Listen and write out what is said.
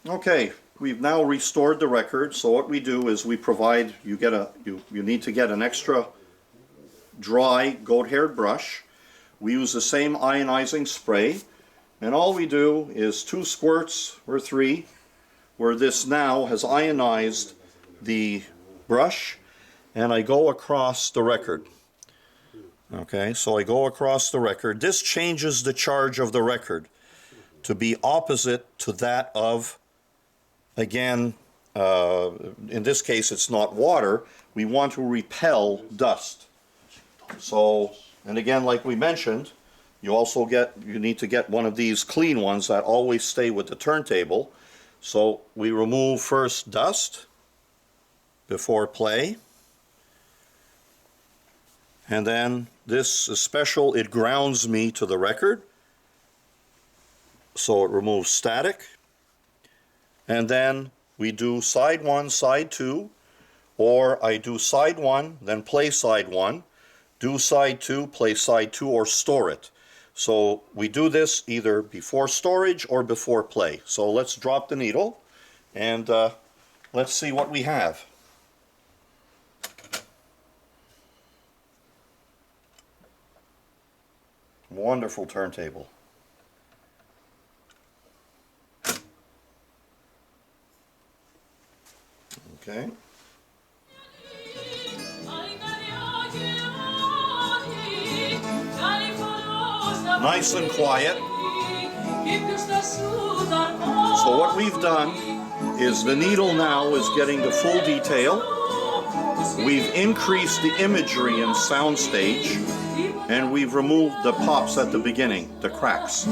Okay, we've now restored the record. So what we do is we provide, you need to get an extra dry goat-haired brush. We use the same ionizing spray, and all we do is 2 squirts or 3, where this now has ionized the brush, and I go across the record. Okay, so I go across the record. This changes the charge of the record to be opposite to that of, again, in this case it's not water. We want to repel dust. So, and again, like we mentioned, you need to get one of these clean ones that always stay with the turntable. So we remove first dust before play. And then this is special, it grounds me to the record. So it removes static. And then we do side 1, side 2, or I do side 1, then play side 1, do side 2, play side 2, or store it. So we do this either before storage or before play. So let's drop the needle and let's see what we have. Wonderful turntable. Okay. Nice and quiet. So what we've done is the needle now is getting the full detail. We've increased the imagery in soundstage, and we've removed the pops at the beginning, the cracks.